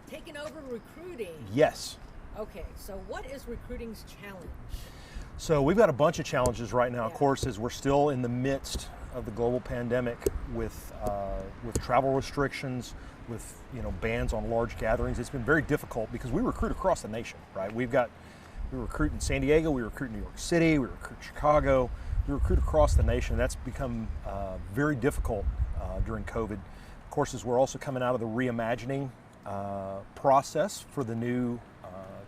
taken over recruiting. Yes. Okay, so what is recruiting's challenge? So we've got a bunch of challenges right now, of course, as we're still in the midst of the global pandemic with travel restrictions, with bans on large gatherings. It's been very difficult because we recruit across the nation, right? We recruit in San Diego, we recruit in New York City, we recruit in Chicago, we recruit across the nation. That's become very difficult during COVID. Of course, as we're also coming out of the reimagining process for the new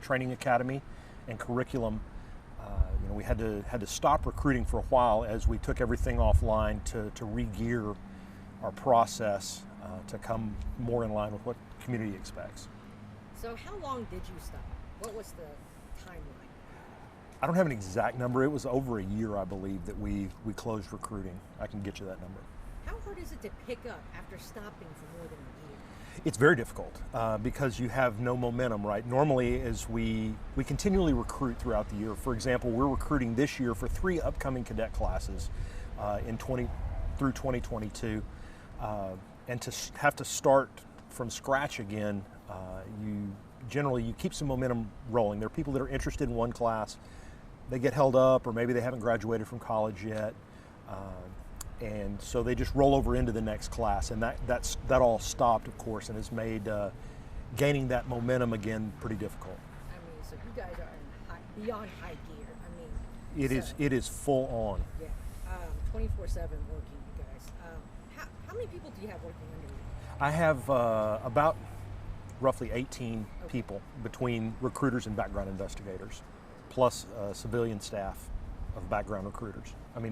training academy and curriculum, we had to stop recruiting for a while as we took everything offline to re-gear our process to come more in line with what the community expects. So how long did you stop? What was the timeline? I don't have an exact number. It was over a year, I believe, that we closed recruiting. I can get you that number. How hard is it to pick up after stopping for more than a year? It's very difficult because you have no momentum, right? Normally, as we continually recruit throughout the year. For example, we're recruiting this year for 3 upcoming cadet classes through 2022. And to have to start from scratch again, you keep some momentum rolling. There are people that are interested in one class, they get held up, or maybe they haven't graduated from college yet, and so they just roll over into the next class, and that all stopped, of course, and has made gaining that momentum again pretty difficult. I mean, so you guys are beyond high gear. I mean, it is full on. Yeah, 24/7 working, you guys. How many people do you have working under you? I have about roughly 18 people between recruiters and background investigators, plus civilian staff of background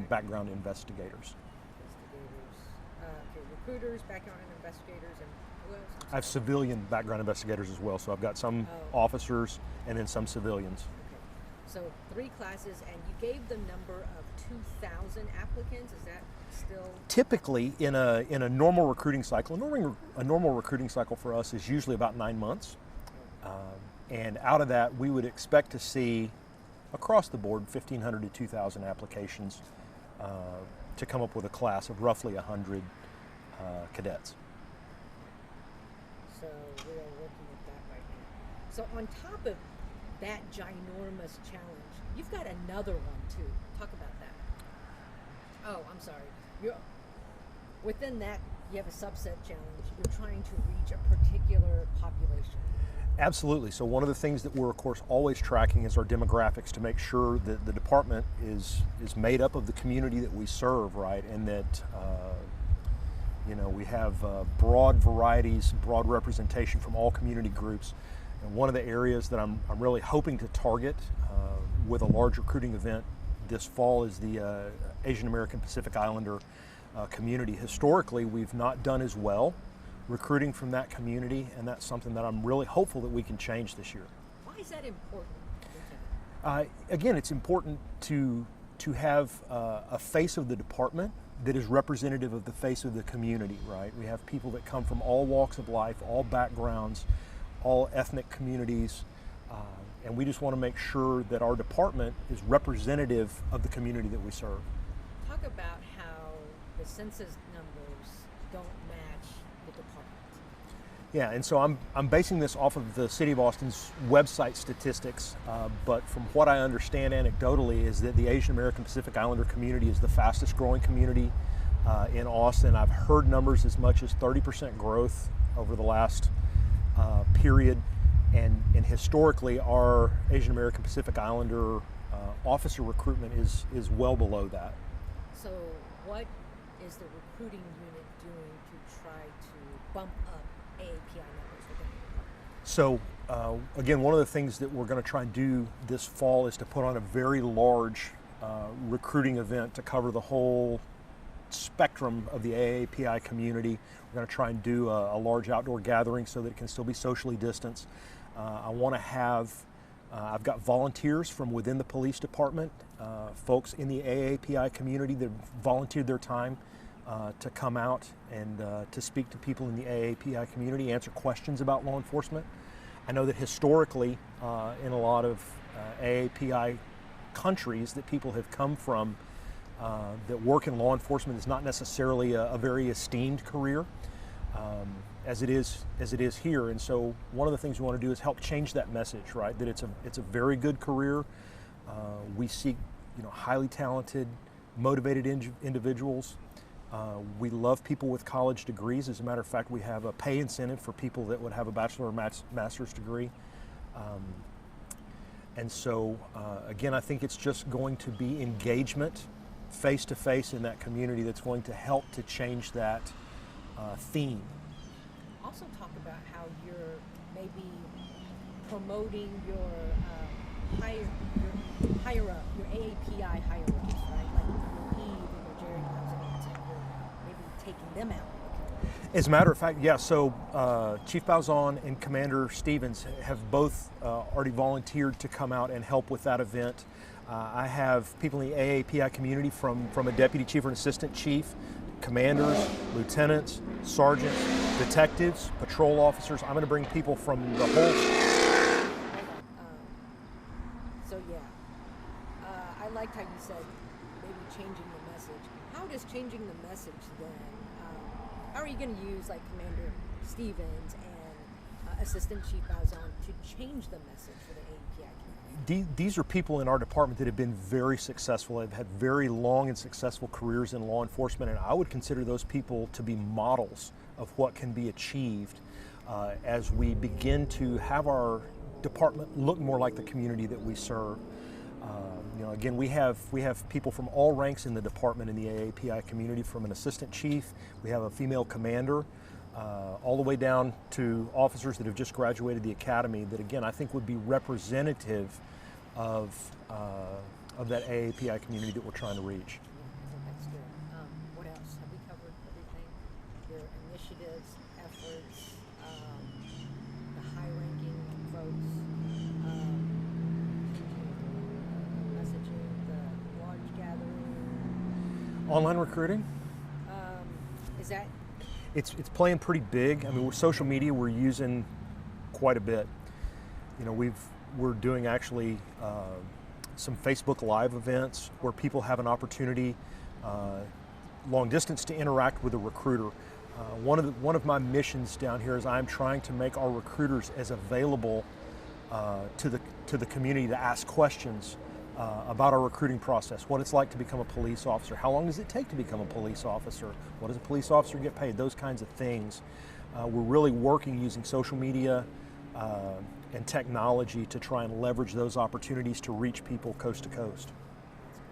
background investigators. Recruiters, background investigators, and who else? I have civilian background investigators as well, so I've got some officers and then some civilians. Okay. So 3 classes, and you gave the number of 2,000 applicants. Is that still? Typically, in a normal recruiting cycle, a normal recruiting cycle for us is usually about 9 months, and out of that, we would expect to see across the board 1,500 to 2,000 applications to come up with a class of roughly 100 cadets. So we are working with that right now. So on top of that ginormous challenge, you've got another one too. Talk about that. Oh, I'm sorry. Within that, you have a subset challenge. You're trying to reach a particular population. Absolutely. So one of the things that we're, of course, always tracking is our demographics to make sure that the department is made up of the community that we serve, right? And that we have broad varieties, broad representation from all community groups. And one of the areas that I'm really hoping to target with a large recruiting event this fall is the Asian American Pacific Islander community. Historically, we've not done as well recruiting from that community, and that's something that I'm really hopeful that we can change this year. Why is that important? Again, it's important to have a face of the department that is representative of the face of the community, right? We have people that come from all walks of life, all backgrounds, all ethnic communities, and we just want to make sure that our department is representative of the community that we serve. Talk about how the census numbers don't match the department. Yeah, and so I'm basing this off of the City of Austin's website statistics, but from what I understand anecdotally is that the Asian American Pacific Islander community is the fastest growing community in Austin. I've heard numbers as much as 30% growth over the last period, and historically our Asian American Pacific Islander officer recruitment is well below that. So what is the recruiting unit doing to try to bump up AAPI numbers within the department? So again, one of the things that we're going to try and do this fall is to put on a very large recruiting event to cover the whole spectrum of the AAPI community. We're going to try and do a large outdoor gathering so that it can still be socially distanced. I want to have, I've got volunteers from within the police department, folks in the AAPI community that volunteered their time to come out and to speak to people in the AAPI community, answer questions about law enforcement. I know that historically in a lot of AAPI countries that people have come from that work in law enforcement is not necessarily a very esteemed career. as it is here. And so one of the things we want to do is help change that message, right? That it's a very good career. We seek highly talented, motivated individuals. We love people with college degrees. As a matter of fact, we have a pay incentive for people that would have a bachelor or master's degree. And so, again, I think it's just going to be engagement face-to-face in that community that's going to help to change that theme. Also talk about how you're maybe promoting your higher up, your AAPI hierarchies, right? Like your Eve and your Jerry Presidents, and you're maybe taking them out. As a matter of fact, yeah, so Chief Balzon and Commander Stevens have both already volunteered to come out and help with that event. I have people in the AAPI community from a deputy chief or an assistant chief, commanders, lieutenants, sergeants, detectives, patrol officers. I'm going to bring people from the whole... So yeah, I liked how you said maybe changing the message. How does changing the message then, how are you going to use like Commander Stevens and Assistant Chief Balzon to change the message for the AAPI community? These are people in our department that have been very successful. They've had very long and successful careers in law enforcement, and I would consider those people to be models of what can be achieved as we begin to have our department look more like the community that we serve. Again, we have people from all ranks in the department in the AAPI community, from an assistant chief, we have a female commander, all the way down to officers that have just graduated the academy that, again, I think would be representative of that AAPI community that we're trying to reach. That's good. What else? Have we covered everything? Your initiatives, efforts, the high-ranking folks, messaging, the large gathering. Online recruiting? Is that? It's playing pretty big. I mean, with social media, we're using quite a bit. We're doing actually some Facebook Live events where people have an opportunity, long distance, to interact with a recruiter. One of my missions down here is I'm trying to make our recruiters as available to the community to ask questions about our recruiting process, what it's like to become a police officer, how long does it take to become a police officer, what does a police officer get paid, those kinds of things. We're really working using social media and technology to try and leverage those opportunities to reach people coast to coast.